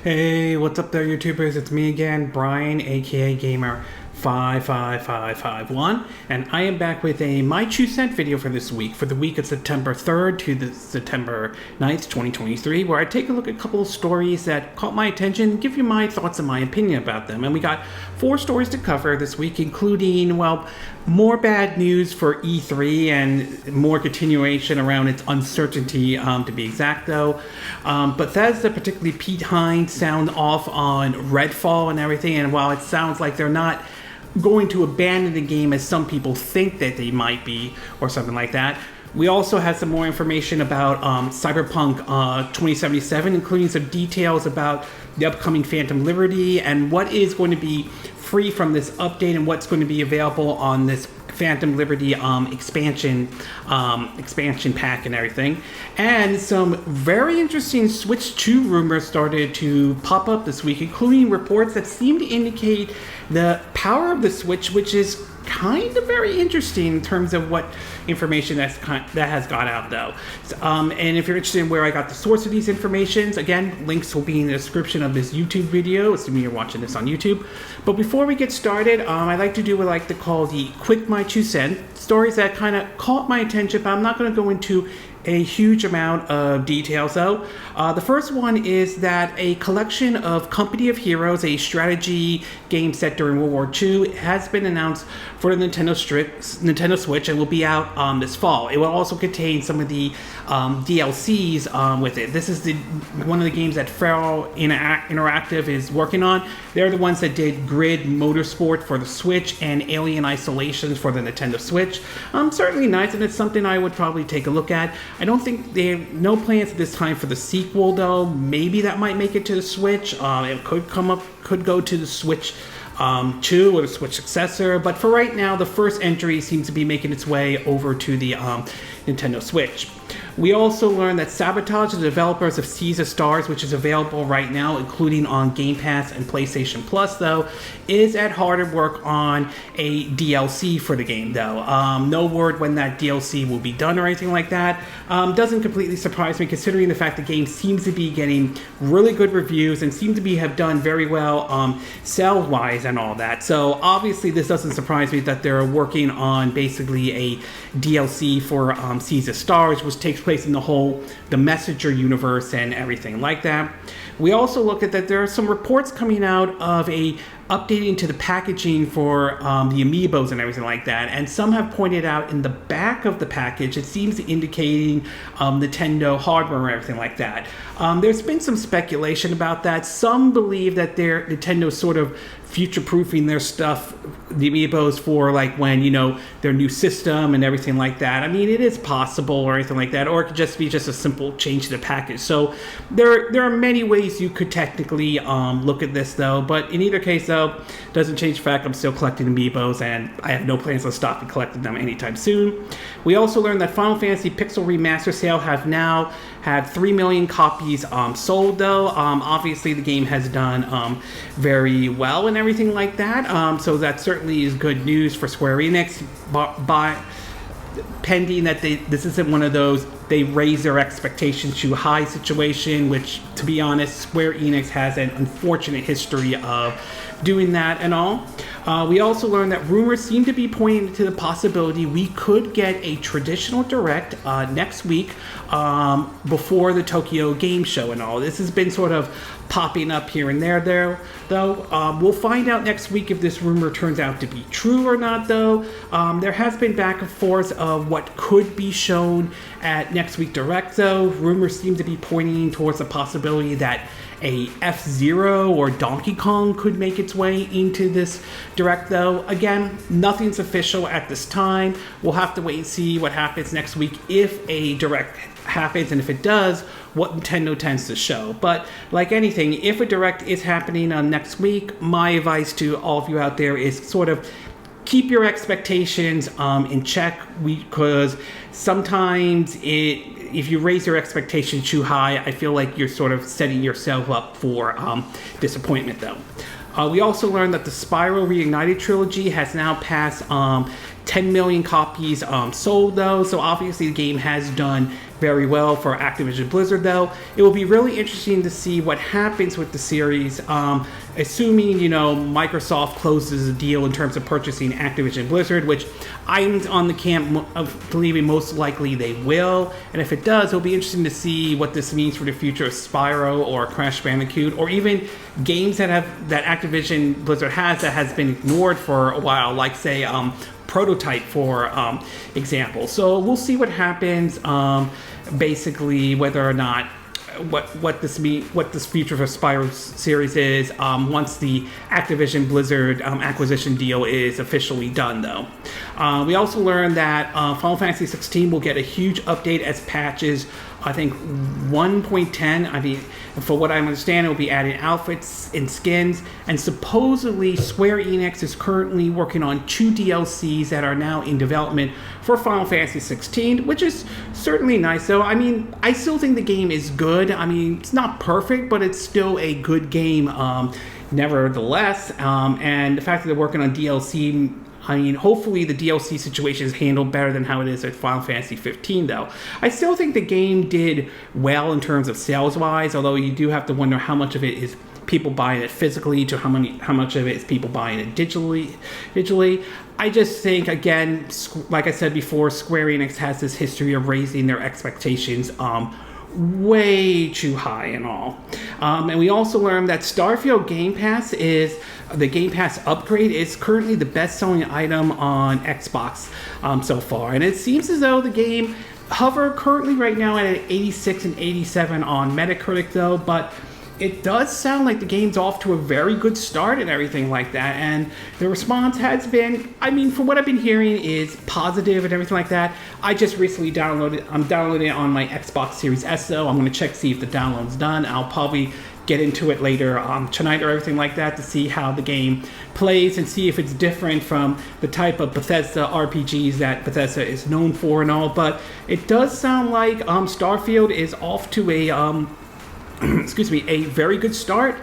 Hey, what's up there, YouTubers? It's me again, Brian, aka Gamer 55551, and I am back with a My 2 Cent video for this week, for the week of September 3rd to the September 9th, 2023, where I take a look at a couple of stories that caught my attention, give you my thoughts and my opinion about them. And we got 4 stories to cover this week, including, well, more bad news for E3 and more continuation around its uncertainty, to be exact though. Bethesda, particularly Pete Hines, sound off on Redfall and everything, and while it sounds like they're not going to abandon the game as some people think that they might be, or something like that. We also had some more information about Cyberpunk 2077, including some details about the upcoming Phantom Liberty and what is going to be free from this update and what's going to be available on this Phantom Liberty expansion pack and everything. And some very interesting Switch 2 rumors started to pop up this week, including reports that seem to indicate the power of the Switch, which is kind of very interesting in terms of what information that has gone out though. And if you're interested in where I got the source of these informations, again, links will be in the description of this YouTube video, assuming you're watching this on YouTube. But before we get started, I like to do what I like to call the quick My 2 Cent, stories that kind of caught my attention, but I'm not going to go into a huge amount of details though. The first one is that a collection of Company of Heroes, a strategy game set during World War II, has been announced for the Nintendo Switch and will be out this fall. It will also contain some of the DLCs with it. This is one of the games that Feral Interactive is working on. They're the ones that did Grid Motorsport for the Switch and Alien Isolations for the Nintendo Switch. Certainly nice, and it's something I would probably take a look at. I don't think they have no plans at this time for the sequel though. Maybe that might make it to the Switch. It could go to the Switch 2 or the Switch successor, but for right now, the first entry seems to be making its way over to the Nintendo Switch. We also learned that Sabotage, the developers of Seas of Stars, which is available right now, including on Game Pass and PlayStation Plus, though, is at heart at work on a DLC for the game, though. No word when that DLC will be done or anything like that. Doesn't completely surprise me, considering the fact the game seems to be getting really good reviews and seems to have done very well sales-wise and all that. So obviously, this doesn't surprise me that they're working on basically a DLC for Seas of Stars, which takes place in the Messenger universe and everything like that. We also look at that there are some reports coming out of a updating to the packaging for the amiibos and everything like that, and some have pointed out in the back of the package it seems indicating Nintendo hardware and everything like that. There's been some speculation about that. Some believe that Nintendo's sort of future-proofing their stuff, the amiibos, for like when, their new system and everything like that. I mean, it is possible or anything like that, or it could just be a simple change to the package. So there are many ways you could technically look at this though, but in either case though, doesn't change the fact I'm still collecting amiibos and I have no plans to stop collecting them anytime soon. We also learned that Final Fantasy Pixel Remaster Sale have now had 3 million copies sold though. Obviously the game has done very well and everything like that, so that certainly is good news for Square Enix, pending that this isn't one of those they raise their expectations too high situation, which, to be honest, Square Enix has an unfortunate history of doing that and all. We also learned that rumors seem to be pointing to the possibility we could get a traditional direct next week before the Tokyo Game Show and all. This has been sort of popping up here and there though. We'll find out next week if this rumor turns out to be true or not though. There has been back and forth of what could be shown at next week direct though. Rumors seem to be pointing towards the possibility that a F-Zero or Donkey Kong could make its way into this direct though. Again, nothing's official at this time. We'll have to wait and see what happens next week if a direct happens, and if it does, what Nintendo tends to show. But like anything, if a direct is happening next week, my advice to all of you out there is sort of keep your expectations in check, because sometimes if you raise your expectations too high, I feel like you're sort of setting yourself up for disappointment though. We also learned that the Spyro Reignited trilogy has now passed 10 million copies sold, though, so obviously the game has done very well for Activision Blizzard, though. It will be really interesting to see what happens with the series, assuming, Microsoft closes a deal in terms of purchasing Activision Blizzard, which I'm on the camp of believing most likely they will. And if it does, it'll be interesting to see what this means for the future of Spyro or Crash Bandicoot, or even games that Activision Blizzard has that has been ignored for a while, like, say, Prototype, for example. So we'll see what happens, basically, whether or not what this future for Spyro series is once the Activision Blizzard acquisition deal is officially done, though. We also learned that Final Fantasy 16 will get a huge update as patches, I think 1.10. I mean, for what I understand, it will be adding outfits and skins, and supposedly Square Enix is currently working on 2 DLCs that are now in development for Final Fantasy 16, which is certainly nice. So, I mean, I still think the game is good. I mean, it's not perfect, but it's still a good game, nevertheless. And the fact that they're working on DLC, I mean, hopefully the DLC situation is handled better than how it is at Final Fantasy 15, though. I still think the game did well in terms of sales-wise, although you do have to wonder how much of it is people buying it physically to how much of it is people buying it digitally. I just think, again, like I said before, Square Enix has this history of raising their expectations way too high and all. And we also learned that Starfield Game Pass the Game Pass upgrade is currently the best-selling item on Xbox so far. And it seems as though the game hover currently right now at an 86 and 87 on Metacritic, though, but it does sound like the game's off to a very good start and everything like that. And the response has been, I mean, from what I've been hearing, is positive and everything like that. I just recently I'm downloading it on my Xbox Series S, though. I'm going to check to see if the download's done. I'll probably get into it later tonight or everything like that to see how the game plays and see if it's different from the type of Bethesda RPGs that Bethesda is known for and all. But it does sound like Starfield is off to a a very good start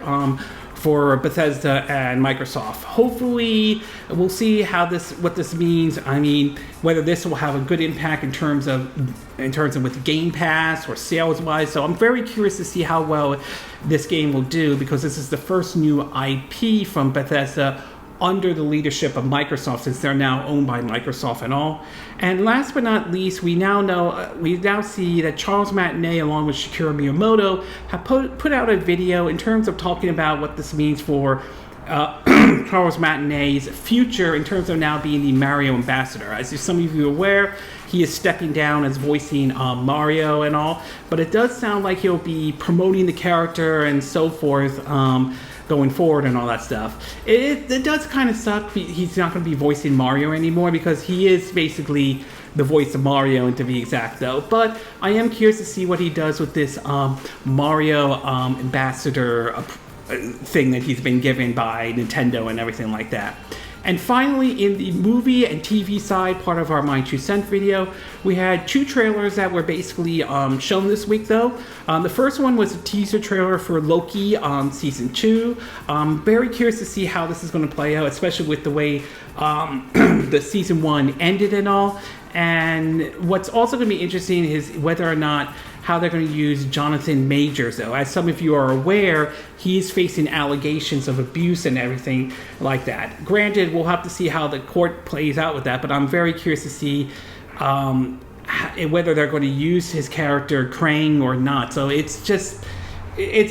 for Bethesda and Microsoft. Hopefully, we'll see what this means. I mean, whether this will have a good impact in terms of with Game Pass or sales-wise. So I'm very curious to see how well this game will do, because this is the first new IP from Bethesda under the leadership of Microsoft, since they're now owned by Microsoft and all. And last but not least, we now see that Charles Martinet, along with Shigeru Miyamoto, have put out a video in terms of talking about what this means for Charles Martinet's future in terms of now being the Mario ambassador. As some of you are aware, he is stepping down as voicing Mario and all, but it does sound like he'll be promoting the character and so forth going forward and all that stuff. It does kind of suck. He's not going to be voicing Mario anymore, because he is basically the voice of Mario, and to be exact, though. But I am curious to see what he does with this Mario ambassador thing that he's been given by Nintendo and everything like that. And finally, in the movie and TV side, part of our My 2 Cent video, we had 2 trailers that were basically shown this week, though. The first one was a teaser trailer for Loki Season 2. Very curious to see how this is going to play out, especially with the way the Season 1 ended and all. And what's also going to be interesting is whether or not how they're going to use Jonathan Majors, though. As some of you are aware, he's facing allegations of abuse and everything like that. Granted, we'll have to see how the court plays out with that, but I'm very curious to see whether they're going to use his character Krang or not. So it's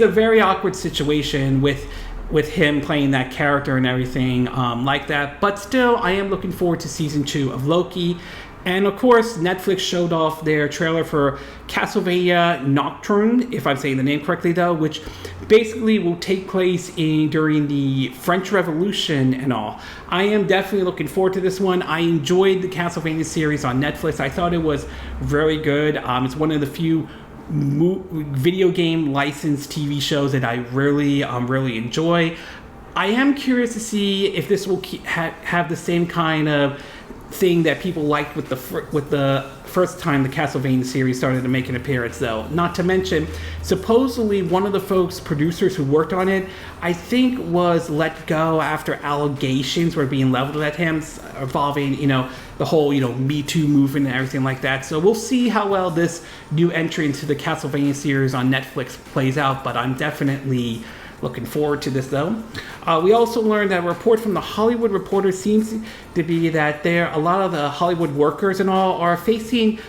a very awkward situation with him playing that character and everything like that. But still, I am looking forward to Season 2 of Loki. And of course, Netflix showed off their trailer for Castlevania Nocturne, if I'm saying the name correctly, though, which basically will take place during the French Revolution and all. I am definitely looking forward to this one. I enjoyed the Castlevania series on Netflix. I thought it was very good. It's one of the few video game licensed TV shows that I really enjoy. I am curious to see if this will have the same kind of thing that people liked with the first time the Castlevania series started to make an appearance, though. Not to mention, supposedly one of the producers who worked on it, I think, was let go after allegations were being leveled at him involving, the whole, Me Too movement and everything like that. So we'll see how well this new entry into the Castlevania series on Netflix plays out, but I'm definitely looking forward to this, though. We also learned that a report from the Hollywood Reporter seems to be that a lot of the Hollywood workers and all are facing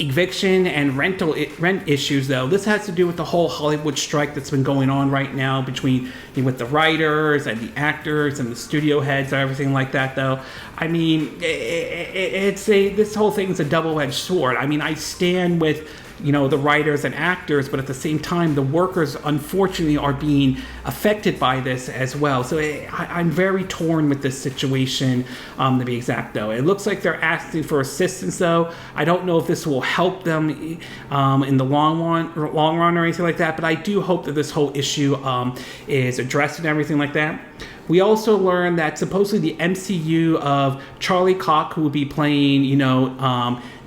eviction and rent issues, though. This has to do with the whole Hollywood strike that's been going on right now with the writers and the actors and the studio heads and everything like that, though. I mean, this whole thing's a double-edged sword. I mean, I stand with the writers and actors, but at the same time, the workers, unfortunately, are being affected by this as well. So I'm very torn with this situation, to be exact, though. It looks like they're asking for assistance, though. I don't know if this will help them in the long run or anything like that, but I do hope that this whole issue is addressed and everything like that. We also learned that supposedly the MCU of Charlie Cox, who will be playing,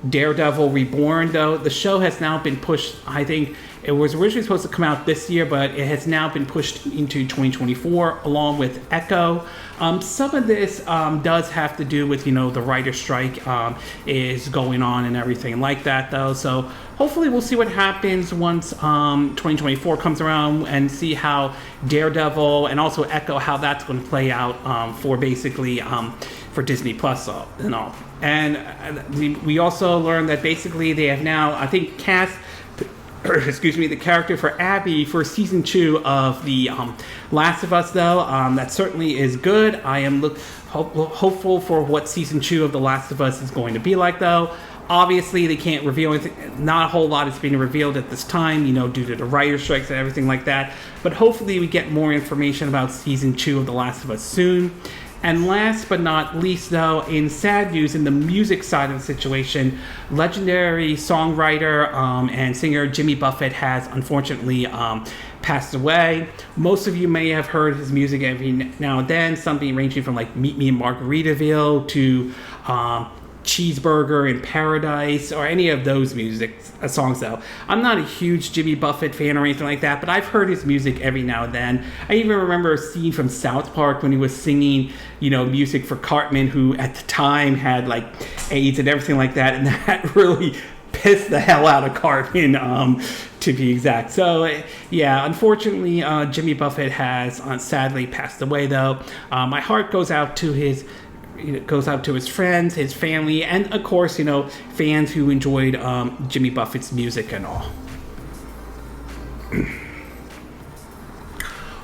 Daredevil Reborn, though, the show has now been pushed. I think it was originally supposed to come out this year, but it has now been pushed into 2024, along with Echo. Some of this does have to do with, the writer strike is going on and everything like that, though. So hopefully we'll see what happens once 2024 comes around and see how Daredevil and also Echo, how that's going to play out for basically for Disney Plus and all. And we also learned that basically they have now, I think, cast the character for Abby for season 2 of the Last of Us, though. That certainly is good. I am hopeful for what season 2 of the Last of Us is going to be like, though. Obviously, they can't reveal anything. Not a whole lot is being revealed at this time, due to the writer strikes and everything like that. But hopefully we get more information about season 2 of the Last of Us soon. And last but not least, though, in sad news, in the music side of the situation, legendary songwriter and singer Jimmy Buffett has unfortunately passed away. Most of you may have heard his music every now and then, something ranging from like Meet Me in Margaritaville to Cheeseburger in Paradise, or any of those songs, though. I'm not a huge Jimmy Buffett fan or anything like that, but I've heard his music every now and then. I even remember a scene from South Park when he was singing, music for Cartman, who at the time had like AIDS and everything like that, and that really pissed the hell out of Cartman, to be exact. So, yeah, unfortunately, Jimmy Buffett has sadly passed away, though. My heart goes out to his friends, his family, and of course, fans who enjoyed Jimmy Buffett's music and all.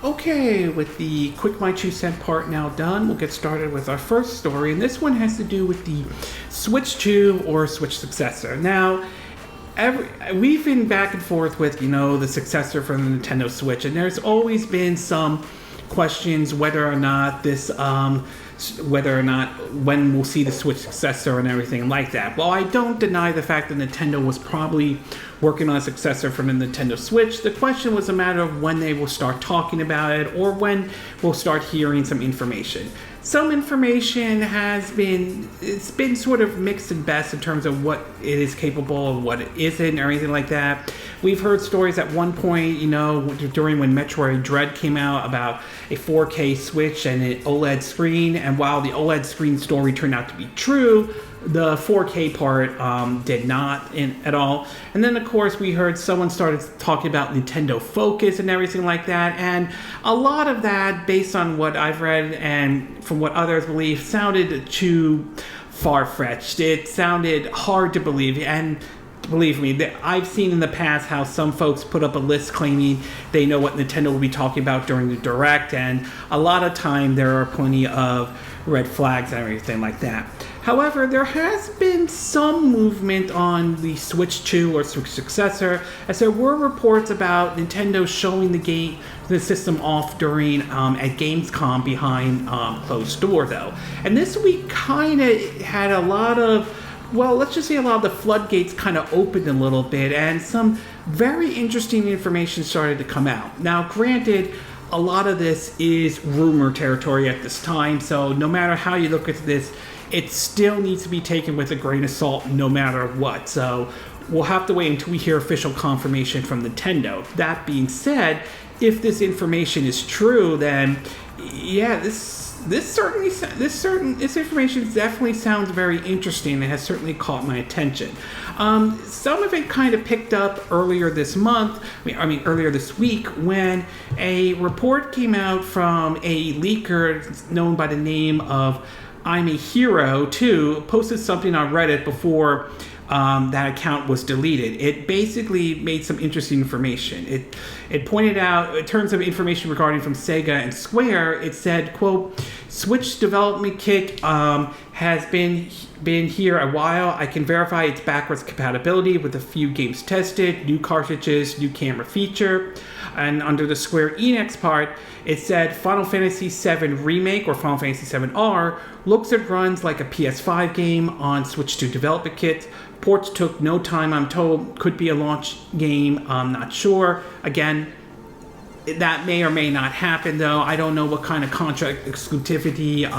Okay, with the quick My 2 cent part now done, we'll get started with our first story, and this one has to do with the Switch 2 or Switch successor. Now, we've been back and forth with, the successor for the Nintendo Switch, and there's always been some questions whether or not when we'll see the Switch successor and everything like that. Well, I don't deny the fact that Nintendo was probably working on a successor for the Nintendo Switch. The question was a matter of when they will start talking about it or when we'll start hearing some information. Some information it's been sort of mixed and best in terms of what it is capable of, what it isn't, or anything like that. We've heard stories at one point, during when Metroid Dread came out, about a 4K Switch and an OLED screen, and while the OLED screen story turned out to be true, the 4K part did not at all. And then, of course, we heard someone started talking about Nintendo Focus and everything like that. And a lot of that, based on what I've read and from what others believe, sounded too far-fetched. It sounded hard to believe. And believe me, I've seen in the past how some folks put up a list claiming they know what Nintendo will be talking about during the Direct. And a lot of time there are plenty of red flags and everything like that. However, there has been some movement on the Switch 2 or Switch successor, as there were reports about Nintendo showing the system off during at Gamescom behind closed door, though. And this week kind of had a lot of, well, let's just say a lot of the floodgates kind of opened a little bit, and some very interesting information started to come out. Now, granted, a lot of this is rumor territory at this time, so no matter how you look at this, it still needs to be taken with a grain of salt no matter what. So we'll have to wait until we hear official confirmation from Nintendo. That being said, if this information is true, then yeah, this this information definitely sounds very interesting. It has certainly caught my attention. Some of it kind of picked up earlier this month. Earlier this week, when a report came out from a leaker known by the name of I'm a Hero too, posted something on Reddit before that account was deleted. It basically made some interesting information. It pointed out, in terms of information regarding from Sega and Square, it said, quote, Switch development kit has been here a while. I can verify its backwards compatibility with a few games tested, new cartridges, new camera feature. And under the Square Enix part, it said Final Fantasy VII Remake or Final Fantasy VII R looks and runs like a PS5 game on Switch 2 development kit. Ports took no time, I'm told. Could be a launch game, I'm not sure. Again, that may or may not happen, though. I don't know what kind of contract exclusivity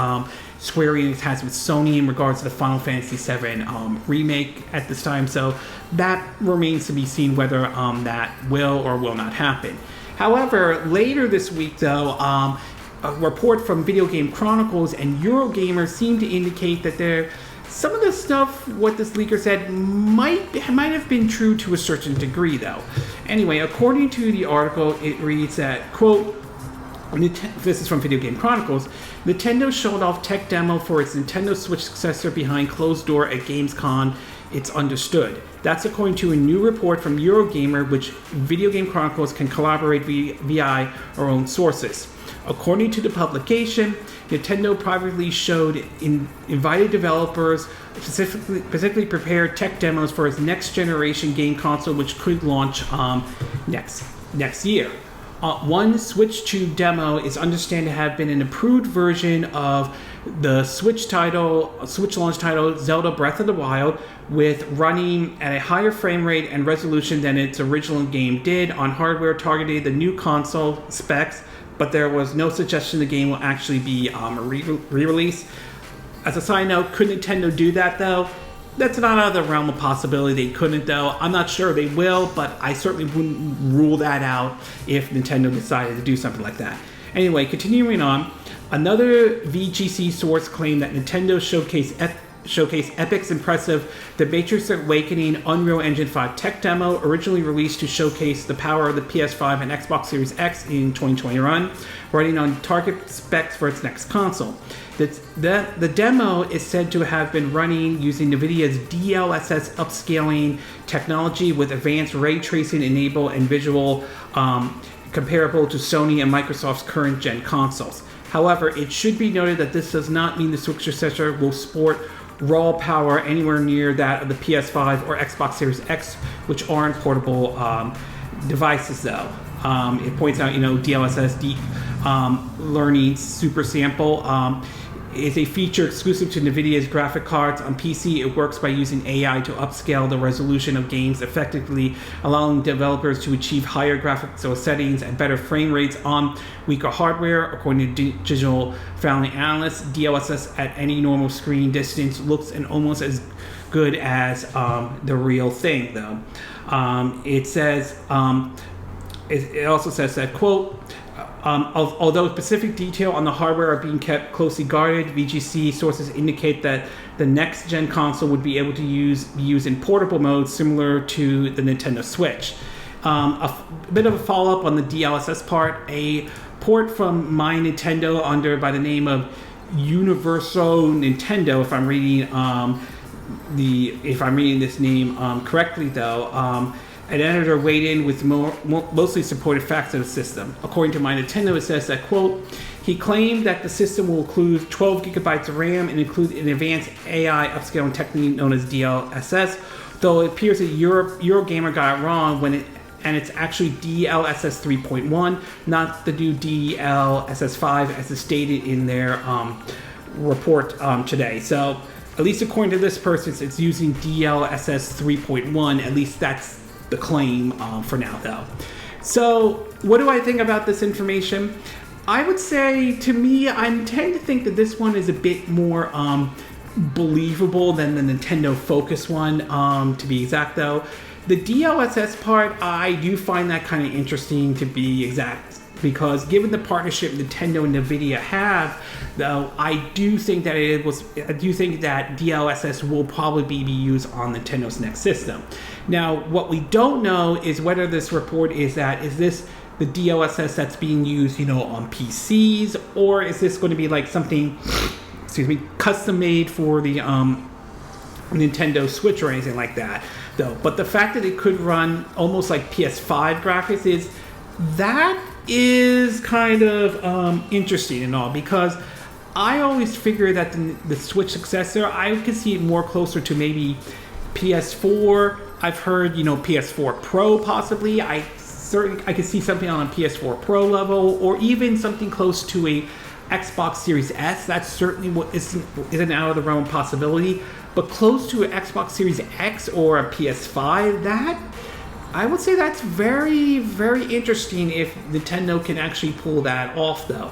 Square Enix has with Sony in regards to the Final Fantasy VII Remake at this time, so that remains to be seen whether that will or will not happen. However, later this week, though, a report from Video Game Chronicles and Eurogamer seemed to indicate that some of the stuff, what this leaker said, might have been true to a certain degree, though. Anyway, according to the article, it reads that, quote, this is from Video Game Chronicles, Nintendo showed off tech demo for its Nintendo Switch successor behind closed door at Gamescom, it's understood. That's according to a new report from Eurogamer, which Video Game Chronicles can collaborate via our own sources. According to the publication, Nintendo privately showed invited developers specifically prepared tech demos for its next generation game console, which could launch next year. One Switch 2 demo is understood to have been an improved version of the Switch launch title Zelda Breath of the Wild, with running at a higher frame rate and resolution than its original game did on hardware targeting the new console specs, but there was no suggestion the game will actually be a re-release. As a side note, could Nintendo do that, though? That's not out of the realm of possibility. They couldn't, though. I'm not sure they will, but I certainly wouldn't rule that out if Nintendo decided to do something like that. Anyway, continuing on, another VGC source claimed that Nintendo showcased Epic's impressive The Matrix Awakening Unreal Engine 5 tech demo, originally released to showcase the power of the PS5 and Xbox Series X in 2021, running on target specs for its next console. The demo is said to have been running using NVIDIA's DLSS upscaling technology with advanced ray tracing enabled and visual comparable to Sony and Microsoft's current gen consoles. However, it should be noted that this does not mean the Switch successor will sport raw power anywhere near that of the PS5 or Xbox Series X, which aren't portable devices, though. It points out, DLSS, deep learning super sample, is a feature exclusive to NVIDIA's graphic cards. On PC, it works by using AI to upscale the resolution of games effectively, allowing developers to achieve higher graphical settings and better frame rates on weaker hardware. According to Digital Foundry analysts, DLSS at any normal screen distance looks and almost as good as the real thing, though. It also says that, quote, although specific detail on the hardware are being kept closely guarded, VGC sources indicate that the next-gen console would be able to use in portable mode similar to the Nintendo Switch. A bit of a follow-up on the DLSS part, a port from My Nintendo by the name of Universo Nintendo, if I'm reading this name correctly, though. An editor weighed in with mostly supported facts of the system. According to My Nintendo, it says that, quote, he claimed that the system will include 12 gigabytes of RAM and include an advanced AI upscaling technique known as DLSS, though it appears that Eurogamer got it wrong and it's actually DLSS 3.1, not the new DLSS 5 as is stated in their report today. So, at least according to this person, it's using DLSS 3.1, at least that's the claim for now, though. So, what do I think about this information? I would say, to me, I tend to think that this one is a bit more believable than the Nintendo Focus one, to be exact, though. The DLSS part, I do find that kind of interesting, to be exact. because given the partnership Nintendo and Nvidia have, though, I do think that DLSS will probably be used on Nintendo's next system. Now, what we don't know is whether this report is this the DLSS that's being used, on PCs, or is this going to be like something, custom made for the Nintendo Switch or anything like that, though. But the fact that it could run almost like PS5 graphics is kind of interesting and all, because I always figure that the Switch successor, I could see it more closer to maybe PS4. I've heard, PS4 Pro possibly. I could see something on a PS4 Pro level, or even something close to a Xbox Series S. That's certainly what isn't out of the realm of possibility. But close to an Xbox Series X or a PS5, I would say that's very, very interesting if Nintendo can actually pull that off, though.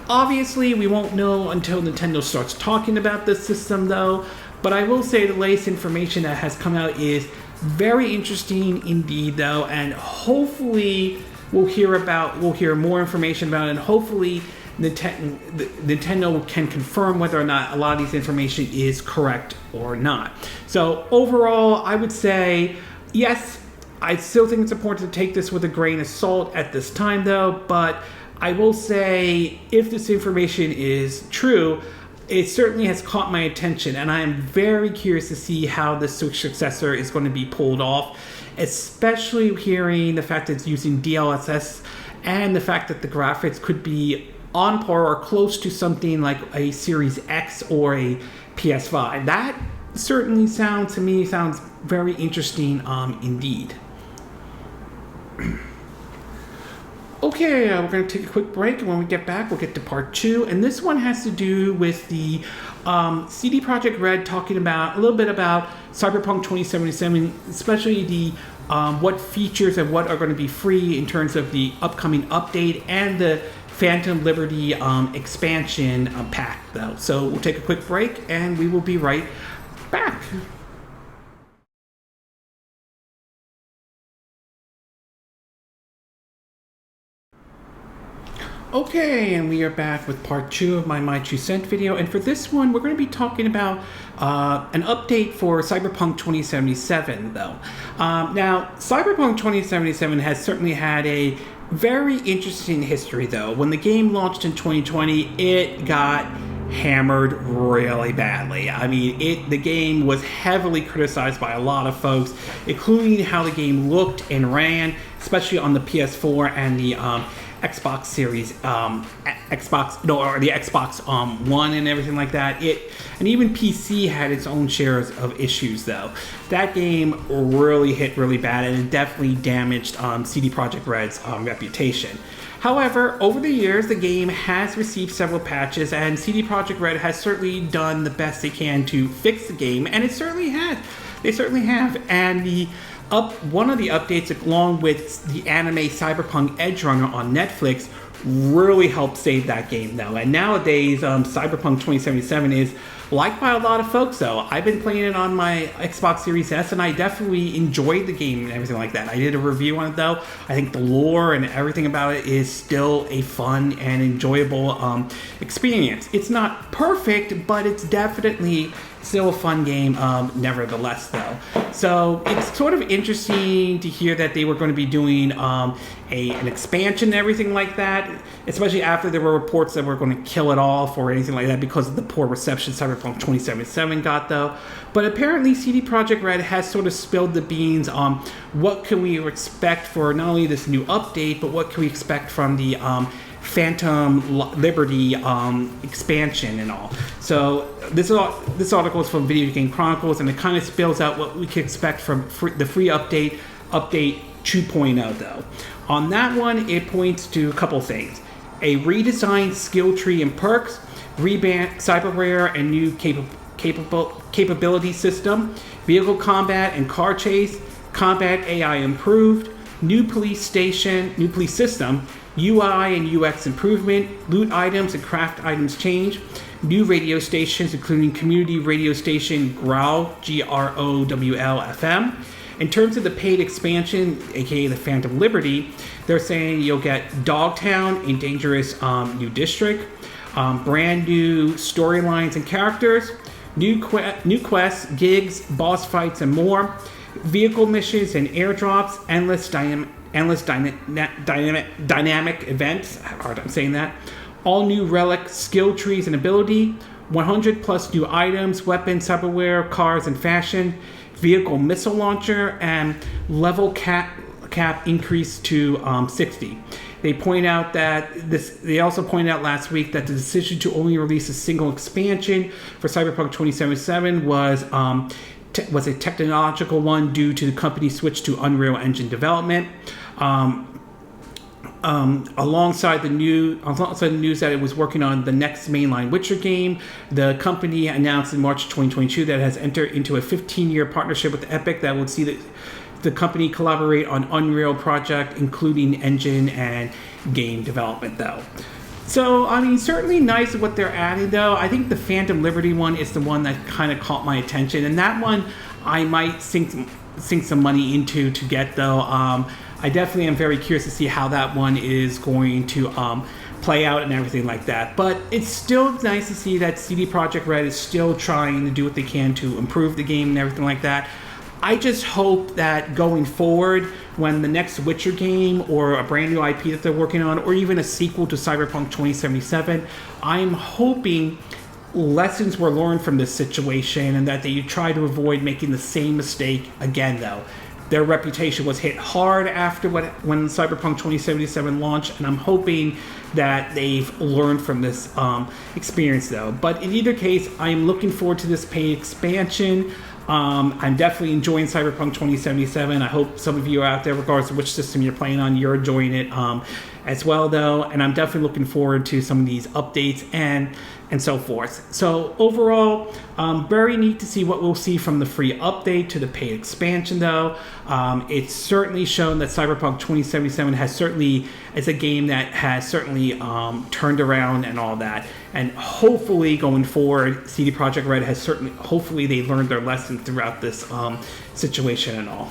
Obviously, we won't know until Nintendo starts talking about this system, though. But I will say the latest information that has come out is very interesting indeed, though, and hopefully we'll hear more information about it, and hopefully Nintendo can confirm whether or not a lot of these information is correct or not. So overall, I would say yes, I still think it's important to take this with a grain of salt at this time, though, but I will say if this information is true, it certainly has caught my attention, and I am very curious to see how the Switch successor is going to be pulled off, especially hearing the fact that it's using DLSS and the fact that the graphics could be on par or close to something like a Series X or a PS5. That certainly sounds very interesting indeed. Okay, we're going to take a quick break, and when we get back, we'll get to part 2. And this one has to do with the CD Projekt Red talking a little bit about Cyberpunk 2077, especially the what features and what are going to be free in terms of the upcoming update and the Phantom Liberty expansion pack, though. So we'll take a quick break, and we will be right back. Okay, and we are back with part 2 of my 2 cent video, and for this one we're going to be talking about an update for Cyberpunk 2077, though. Now, Cyberpunk 2077 has certainly had a very interesting history, though. When the game launched in 2020, it got hammered really badly. I mean, the game was heavily criticized by a lot of folks, including how the game looked and ran, especially on the PS4 and the Xbox Series, the Xbox One and everything like that. And even PC had its own shares of issues, though. That game really hit really bad, and it definitely damaged CD Projekt Red's reputation. However, over the years, the game has received several patches, and CD Projekt Red has certainly done the best they can to fix the game, and it certainly has. They certainly have, and one of the updates, along with the anime Cyberpunk Edgerunner on Netflix, really helped save that game, though. And nowadays, Cyberpunk 2077 is liked by a lot of folks, though. I've been playing it on my Xbox Series S, and I definitely enjoyed the game and everything like that. I did a review on it, though. I think the lore and everything about it is still a fun and enjoyable experience. It's not perfect, but it's definitely still a fun game, nevertheless, though. So it's sort of interesting to hear that they were going to be doing an expansion and everything like that, especially after there were reports that we're going to kill it off or anything like that because of the poor reception Cyberpunk 2077 got, though. But apparently CD Projekt Red has sort of spilled the beans on what can we expect for not only this new update, but what can we expect from the Phantom Liberty expansion and all. So this article is from Video Game Chronicles, and it kind of spells out what we can expect from the free update 2.0, though. On that one, it points to a couple things: a redesigned skill tree and perks, revamped cyberware and new capability system, vehicle combat and car chase, combat AI improved, new police system, UI and UX improvement, loot items and craft items change, new radio stations including community radio station Growl, GROWL FM, In terms of the paid expansion, aka the Phantom Liberty, they're saying you'll get Dogtown, a dangerous new district, brand new storylines and characters, new quests, gigs, boss fights, and more, vehicle missions and airdrops, endless dynamic events, hard I'm saying that, all new relic skill trees and ability, 100 plus new items, weapons, cyberware, cars, and fashion, vehicle missile launcher, and level cap increase to 60. They point out that They also pointed out last week that the decision to only release a single expansion for Cyberpunk 2077 was a technological one due to the company's switch to Unreal Engine development. Alongside the news that it was working on the next mainline Witcher game, the company announced in March 2022 that it has entered into a 15-year partnership with Epic that would see the company collaborate on Unreal project, including engine and game development, though. So, I mean, certainly nice what they're adding, though. I think the Phantom Liberty one is the one that kind of caught my attention, and that one I might sink some money into to get, though. I definitely am very curious to see how that one is going to play out and everything like that. But it's still nice to see that CD Projekt Red is still trying to do what they can to improve the game and everything like that. I just hope that going forward, when the next Witcher game or a brand new IP that they're working on, or even a sequel to Cyberpunk 2077, I'm hoping lessons were learned from this situation and that they try to avoid making the same mistake again, though. Their reputation was hit hard after when Cyberpunk 2077 launched, and I'm hoping that they've learned from this experience, though. But in either case, I'm looking forward to this paid expansion. I'm definitely enjoying Cyberpunk 2077. I hope some of you are out there, regardless of which system you're playing on, you're enjoying it as well, though. And I'm definitely looking forward to some of these updates and so forth. So overall, very neat to see what we'll see from the free update to the paid expansion, though. It's certainly shown that Cyberpunk 2077 is a game that has certainly turned around and all that. And hopefully going forward, CD Projekt Red hopefully they learned their lesson throughout this situation and all.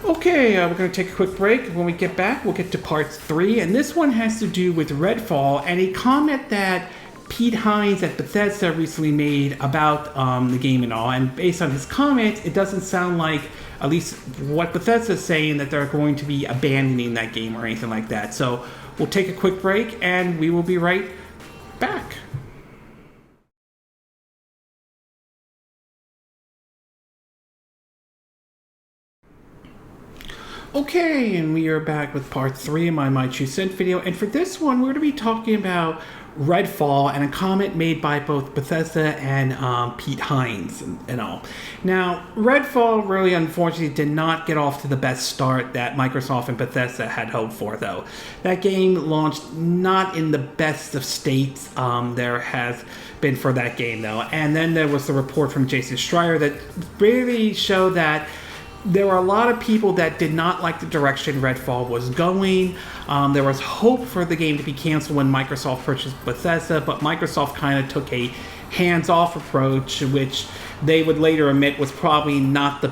Okay, we're going to take a quick break. When we get back, we'll get to part 3. And this one has to do with Redfall and a comment that Pete Hines at Bethesda recently made about the game and all. And based on his comments, it doesn't sound like, at least what Bethesda is saying, that they're going to be abandoning that game or anything like that. So we'll take a quick break and we will be right back. Okay, and we are back with part 3 of my 2 cent video. And for this one, we're going to be talking about Redfall and a comment made by both Bethesda and Pete Hines and all. Now, Redfall really unfortunately did not get off to the best start that Microsoft and Bethesda had hoped for, though. That game launched not in the best of states there has been for that game, though. And then there was the report from Jason Schreier that really showed that there were a lot of people that did not like the direction Redfall was going. There was hope for the game to be canceled when Microsoft purchased Bethesda, but Microsoft kind of took a hands-off approach, which they would later admit was probably not the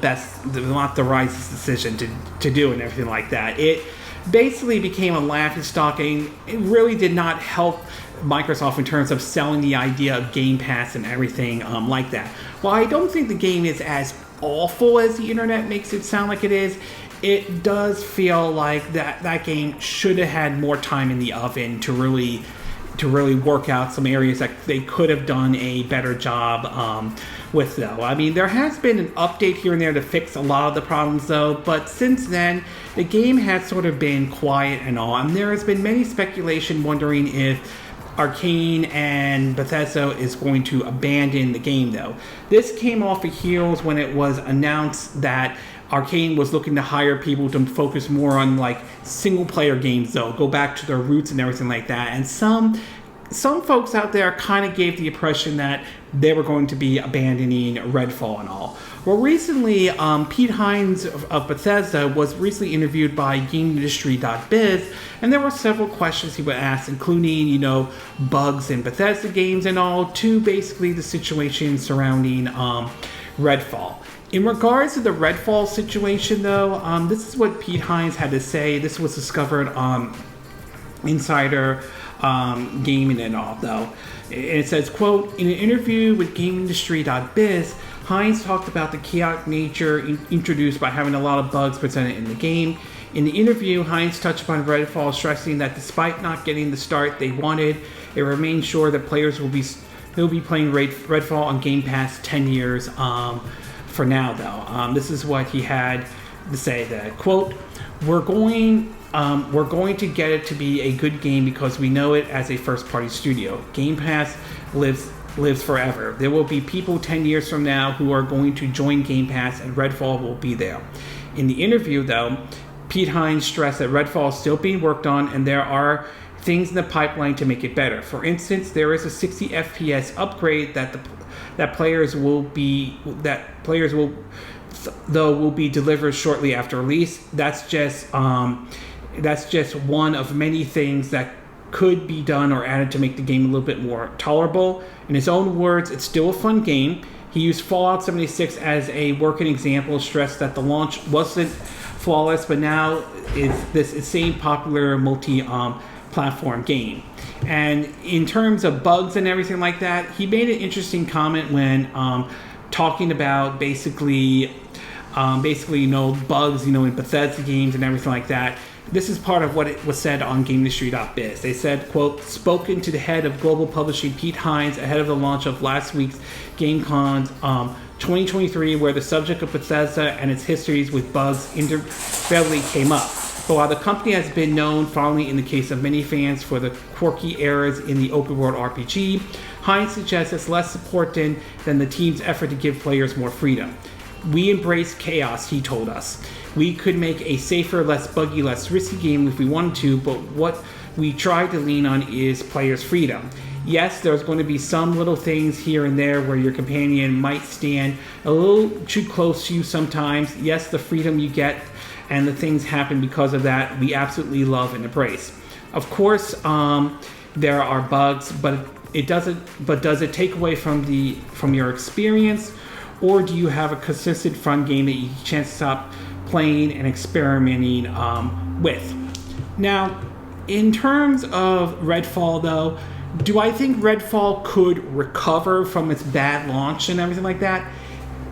wisest decision to do and everything like that. It basically became a laughingstock and it really did not help Microsoft in terms of selling the idea of Game Pass and everything like that. While I don't think the game is as awful as the internet makes it sound like it is, it does feel like that game should have had more time in the oven to really work out some areas that they could have done a better job with, though. I mean, there has been an update here and there to fix a lot of the problems, though, but since then, the game has sort of been quiet and all, and there has been many speculation wondering if Arcane and Bethesda is going to abandon the game, though. This came off the heels when it was announced that Arcane was looking to hire people to focus more on like single player games, though, go back to their roots and everything like that. And some folks out there kind of gave the impression that they were going to be abandoning Redfall and all. Well, recently, Pete Hines of Bethesda was recently interviewed by GameIndustry.biz, and there were several questions he would ask, including, bugs in Bethesda games and all, to basically the situation surrounding Redfall. In regards to the Redfall situation, though, this is what Pete Hines had to say. This was discovered on Insider Gaming and all, though. It says, quote, in an interview with GameIndustry.biz, Hines talked about the chaotic nature introduced by having a lot of bugs presented in the game. In the interview, Hines touched upon Redfall, stressing that despite not getting the start they wanted, it remains sure that players will be playing Redfall on Game Pass 10 years for now, though. This is what he had to say, that, quote, we're going to get it to be a good game because we know it as a first-party studio. Game Pass lives forever. There will be people 10 years from now who are going to join Game Pass, and Redfall will be there. In the interview, though, Pete Hines stressed that Redfall is still being worked on, and there are things in the pipeline to make it better. For instance, there is a 60 FPS upgrade that players will be delivered shortly after release. That's just one of many things that could be done or added to make the game a little bit more tolerable. In his own words, it's still a fun game. He used Fallout 76 as a working example, stressed that the launch wasn't flawless, but now it's this same popular multi-platform game. And in terms of bugs and everything like that, he made an interesting comment when talking about basically bugs, in Bethesda games and everything like that. This is part of what it was said on GameIndustry.biz. They said, quote, spoken to the head of global publishing, Pete Hines, ahead of the launch of last week's GameCon 2023, where the subject of Bethesda and its histories with bugs invariably came up. But while the company has been known, fondly in the case of many fans, for the quirky errors in the open world RPG, Hines suggests it's less important than the team's effort to give players more freedom. We embrace chaos, he told us. We could make a safer, less buggy, less risky game if we wanted to, but what we try to lean on is players' freedom. Yes, there's going to be some little things here and there where your companion might stand a little too close to you sometimes. Yes, the freedom you get and the things happen because of that, we absolutely love and embrace. Of course, there are bugs, but does it take away from your experience, or do you have a consistent fun game that you can't stop playing and experimenting with? Now, in terms of Redfall, though, do I think Redfall could recover from its bad launch and everything like that?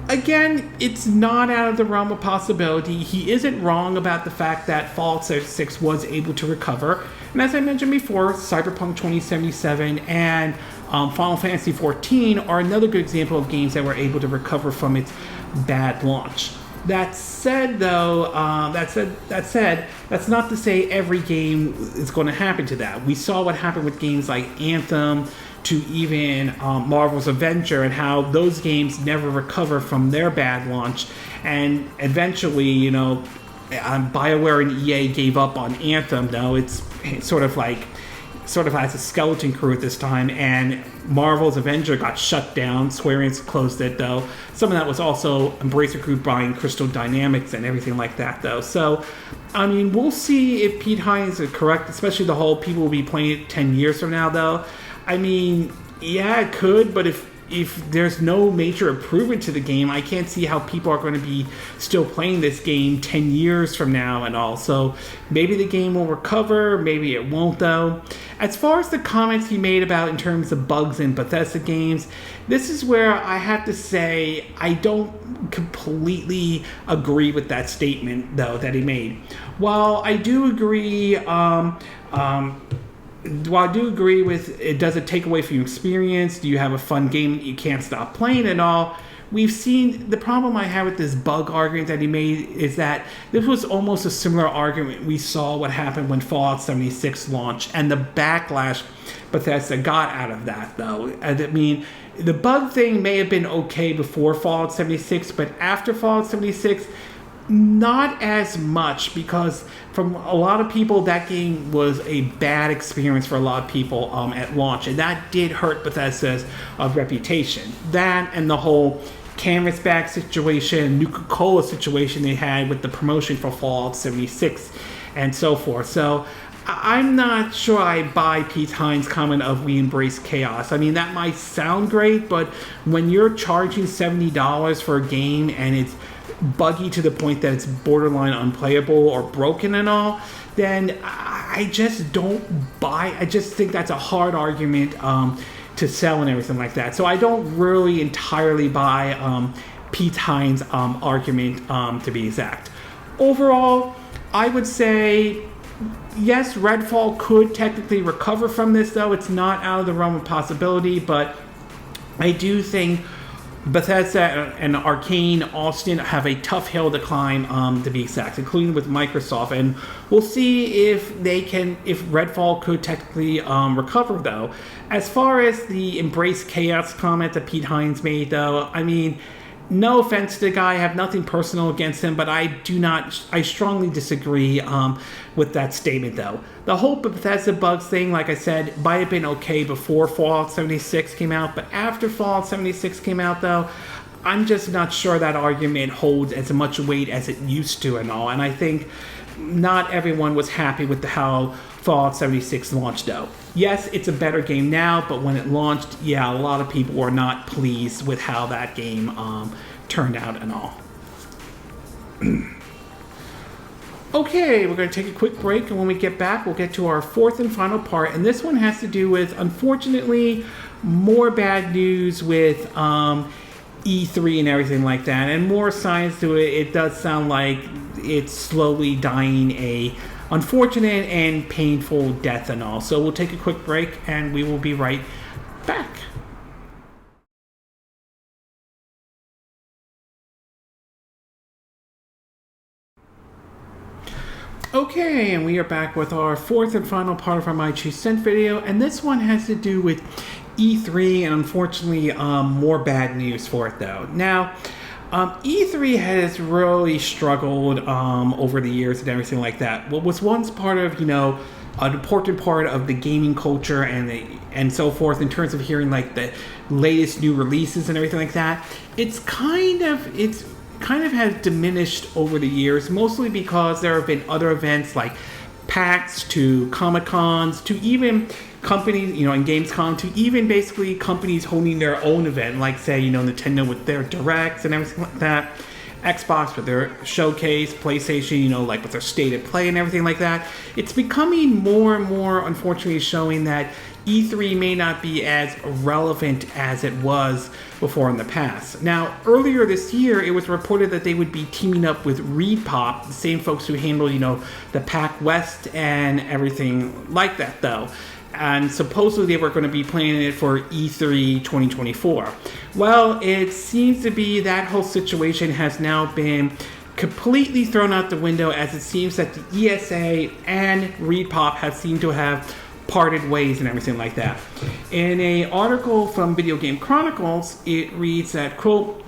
Again, it's not out of the realm of possibility. He isn't wrong about the fact that Fallout 76 was able to recover. And as I mentioned before, Cyberpunk 2077 and Final Fantasy XIV are another good example of games that were able to recover from its bad launch. That said, though, that's not to say every game is going to happen to that. We saw what happened with games like Anthem to even Marvel's Avenger, and how those games never recover from their bad launch. And eventually, BioWare and EA gave up on Anthem. Though it's sort of has a skeleton crew at this time, and Marvel's Avenger got shut down. Square Enix closed it, though. Some of that was also Embracer Group buying Crystal Dynamics and everything like that, though. So, I mean, we'll see if Pete Hines is correct, especially the whole people will be playing it 10 years from now, though. I mean, yeah, it could, but if there's no major improvement to the game, I can't see how people are going to be still playing this game 10 years from now and all. So maybe the game will recover, maybe it won't, though. As far as the comments he made about in terms of bugs in Bethesda games, this is where I have to say I don't completely agree with that statement, though, that he made. While I do agree with it, does it take away from your experience? Do you have a fun game that you can't stop playing and all? We've seen, the problem I have with this bug argument that he made is that this was almost a similar argument we saw what happened when Fallout 76 launched, and the backlash Bethesda got out of that, though. I mean, the bug thing may have been okay before Fallout 76, but after Fallout 76, not as much, because from a lot of people that game was a bad experience for a lot of people at launch, and that did hurt Bethesda's reputation. That and the whole Canvasback situation, Nuka-Cola situation they had with the promotion for Fallout 76 and so forth. So I'm not sure I buy Pete Hines' comment of we embrace chaos. I mean, that might sound great, but when you're charging $70 for a game and it's buggy to the point that it's borderline unplayable or broken and all, then I just don't buy. I just think that's a hard argument to sell and everything like that. So I don't really entirely buy Pete Hines' argument, to be exact. Overall, I would say yes, Redfall could technically recover from this, though. It's not out of the realm of possibility, but I do think Bethesda and Arcane Austin have a tough hill to climb, to be exact, including with Microsoft. And we'll see if Redfall could technically recover, though. As far as the embrace chaos comment that Pete Hines made, though, I mean, no offense to the guy, I have nothing personal against him, but I strongly disagree with that statement, though. The whole Bethesda bugs thing, like I said, might have been okay before Fallout 76 came out, but after Fallout 76 came out, though, I'm just not sure that argument holds as much weight as it used to and all, and I think not everyone was happy with how Fallout 76 launched, though. Yes, it's a better game now, but when it launched, yeah, a lot of people were not pleased with how that game turned out and all. Okay, we're going to take a quick break, and when we get back, we'll get to our fourth and final part, and this one has to do with, unfortunately, more bad news with E3 and everything like that, and more signs to it. It does sound like it's slowly dying a unfortunate and painful death and all. So we'll take a quick break, and we will be right back. Okay, and we are back with our fourth and final part of our My Two Cent video, and this one has to do with E3 and unfortunately more bad news for it, though. Now, E3 has really struggled over the years and everything like that. What was once part of, an important part of the gaming culture and so forth in terms of hearing like the latest new releases and everything like that, it's kind of has diminished over the years, mostly because there have been other events like PAX to Comic-Cons to even companies, and Gamescom, to even basically companies holding their own event, like say, Nintendo with their Directs and everything like that, Xbox with their Showcase, PlayStation, like with their State of Play and everything like that. It's becoming more and more, unfortunately, showing that E3 may not be as relevant as it was before in the past. Now, earlier this year, it was reported that they would be teaming up with ReedPop, the same folks who handle, the PAC West and everything like that, though. And supposedly they were going to be planning it for E3 2024. Well, it seems to be that whole situation has now been completely thrown out the window, as it seems that the ESA and ReedPop have seemed to have parted ways and everything like that. In an article from Video Game Chronicles, it reads that, quote,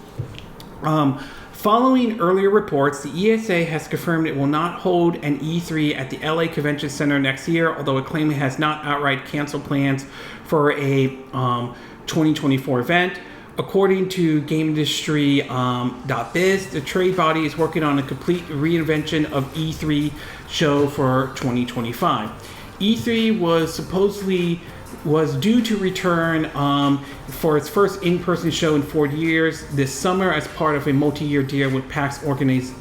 following earlier reports, the ESA has confirmed it will not hold an E3 at the LA Convention Center next year, although it claims it has not outright canceled plans for a 2024 event. According to GameIndustry.biz, the trade body is working on a complete reinvention of E3 show for 2025. E3 was due to return for its first in-person show in 4 years this summer as part of a multi-year deal with PAX organizer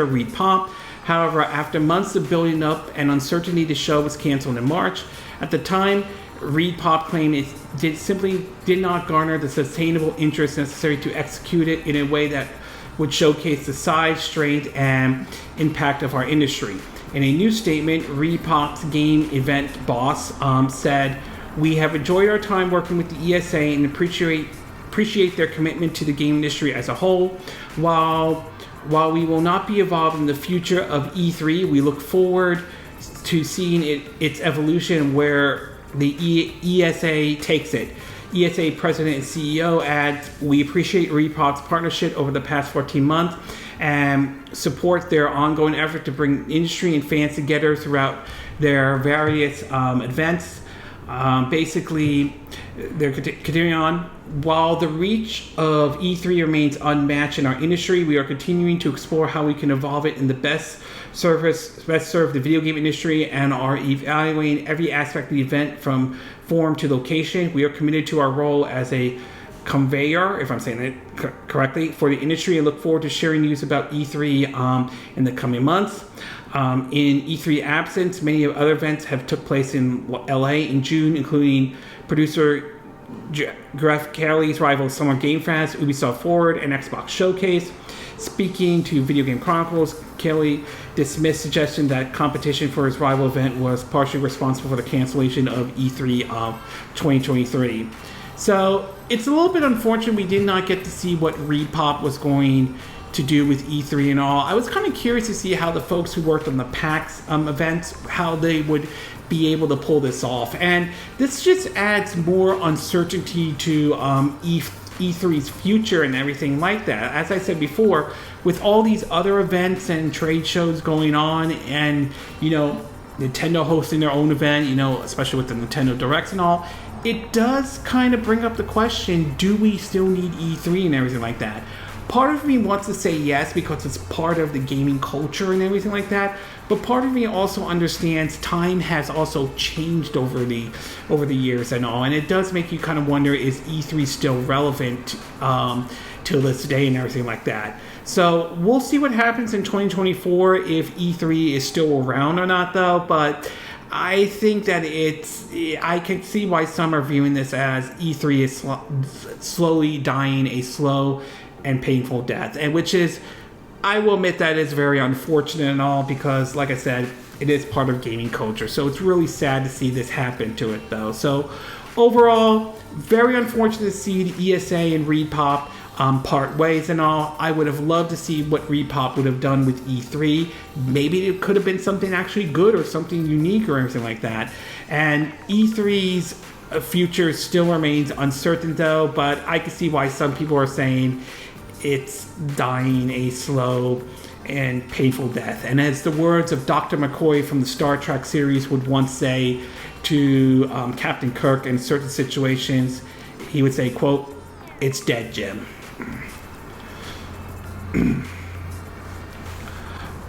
ReedPop. However, after months of building up and uncertainty, the show was canceled in March. At the time, ReedPop claimed it simply did not garner the sustainable interest necessary to execute it in a way that would showcase the size, strength, and impact of our industry. In a new statement, ReedPop's game event boss said, "We have enjoyed our time working with the ESA and appreciate their commitment to the game industry as a whole. While we will not be involved in the future of E3, we look forward to seeing its evolution and where the ESA takes it." ESA President and CEO adds, "We appreciate ReedPop's partnership over the past 14 months and support their ongoing effort to bring industry and fans together throughout their various events. Basically, they're continuing on. While the reach of E3 remains unmatched in our industry, we are continuing to explore how we can evolve it in the best serve the video game industry, and are evaluating every aspect of the event from form to location. We are committed to our role as a conveyor, if I'm saying it correctly, for the industry, and look forward to sharing news about E3 in the coming months. In E3 absence, many other events have took place in LA in June, including producer Geoff Keighley's rival Summer Game Fest, Ubisoft Forward, and Xbox Showcase. Speaking to Video Game Chronicles, Keighley dismissed suggestion that competition for his rival event was partially responsible for the cancellation of E3 2023. So it's a little bit unfortunate we did not get to see what Repop was going to do with E3 and all. I was kind of curious to see how the folks who worked on the PAX events, how they would be able to pull this off. And this just adds more uncertainty to E3's future and everything like that. As I said before, with all these other events and trade shows going on, and, you know, Nintendo hosting their own event, you know, especially with the Nintendo Directs and all, it does kind of bring up the question, do we still need E3 and everything like that? Part of me wants to say yes because it's part of the gaming culture and everything like that, but part of me also understands time has also changed over the years and all, and it does make you kind of wonder, is E3 still relevant till this day and everything like that. So we'll see what happens in 2024 if E3 is still around or not, though. But I think that I can see why some are viewing this as E3 is slowly dying a slow and painful death, and which is, I will admit, that is very unfortunate and all, because like I said, it is part of gaming culture. So it's really sad to see this happen to it, though. So overall, very unfortunate to see the ESA and Repop part ways and all. I would have loved to see what Repop would have done with E3. Maybe it could have been something actually good or something unique or anything like that. And E3's future still remains uncertain, though, but I can see why some people are saying it's dying a slow and painful death. And as the words of Dr. McCoy from the Star Trek series would once say to Captain Kirk in certain situations, he would say, quote, "It's dead, Jim."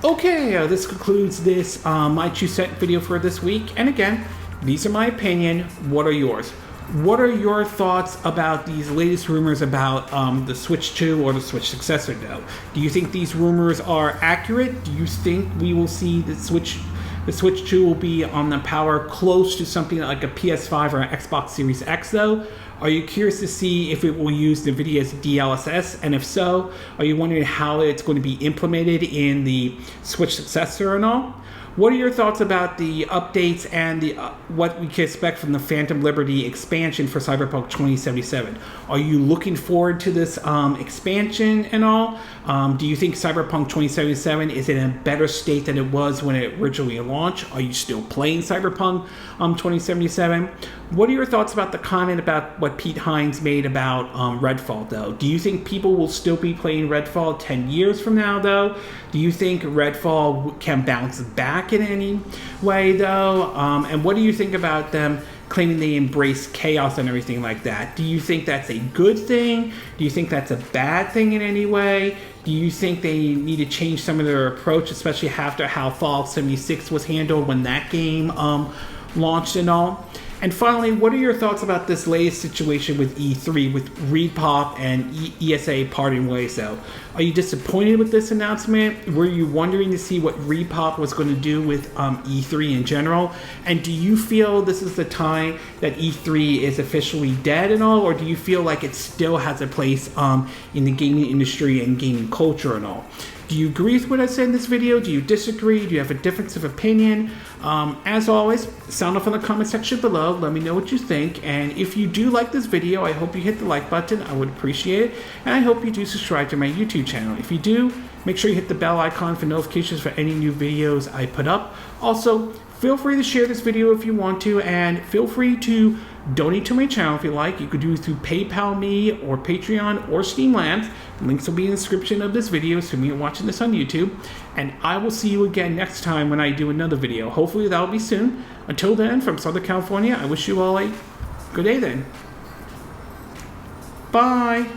Okay, this concludes this My 2 Cent video for this week. And again, these are my opinion. What are yours? What are your thoughts about these latest rumors about the Switch 2 or the Switch successor, though? Do you think these rumors are accurate? Do you think we will see the Switch 2 will be on the power close to something like a PS5 or an Xbox Series X, though? Are you curious to see if it will use NVIDIA's DLSS? And if so, are you wondering how it's going to be implemented in the Switch successor and all? What are your thoughts about the updates and the what we can expect from the Phantom Liberty expansion for Cyberpunk 2077? Are you looking forward to this expansion and all? Do you think Cyberpunk 2077 is in a better state than it was when it originally launched? Are you still playing Cyberpunk 2077? What are your thoughts about the comment about what Pete Hines made about Redfall, though? Do you think people will still be playing Redfall 10 years from now, though? Do you think Redfall can bounce back in any way, though? And what do you think about them claiming they embrace chaos and everything like that? Do you think that's a good thing? Do you think that's a bad thing in any way? Do you think they need to change some of their approach, especially after how Fallout 76 was handled when that game launched and all? And finally, what are your thoughts about this latest situation with E3, with Repop and ESA parting ways, though? Are you disappointed with this announcement? Were you wondering to see what Repop was going to do with E3 in general? And do you feel this is the time that E3 is officially dead and all? Or do you feel like it still has a place in the gaming industry and gaming culture and all? Do you agree with what I said in this video? Do you disagree? Do you have a difference of opinion? As always, sound off in the comment section below. Let me know what you think. And if you do like this video, I hope you hit the like button. I would appreciate it. And I hope you do subscribe to my YouTube channel. If you do, make sure you hit the bell icon for notifications for any new videos I put up. Also, feel free to share this video if you want to, and feel free to donate to my channel if you like. You could do it through PayPal me or Patreon or Steamlands. Links will be in the description of this video, so you're watching this on YouTube. And I will see you again next time when I do another video. Hopefully that'll be soon. Until then, from Southern California, I wish you all a good day then. Bye.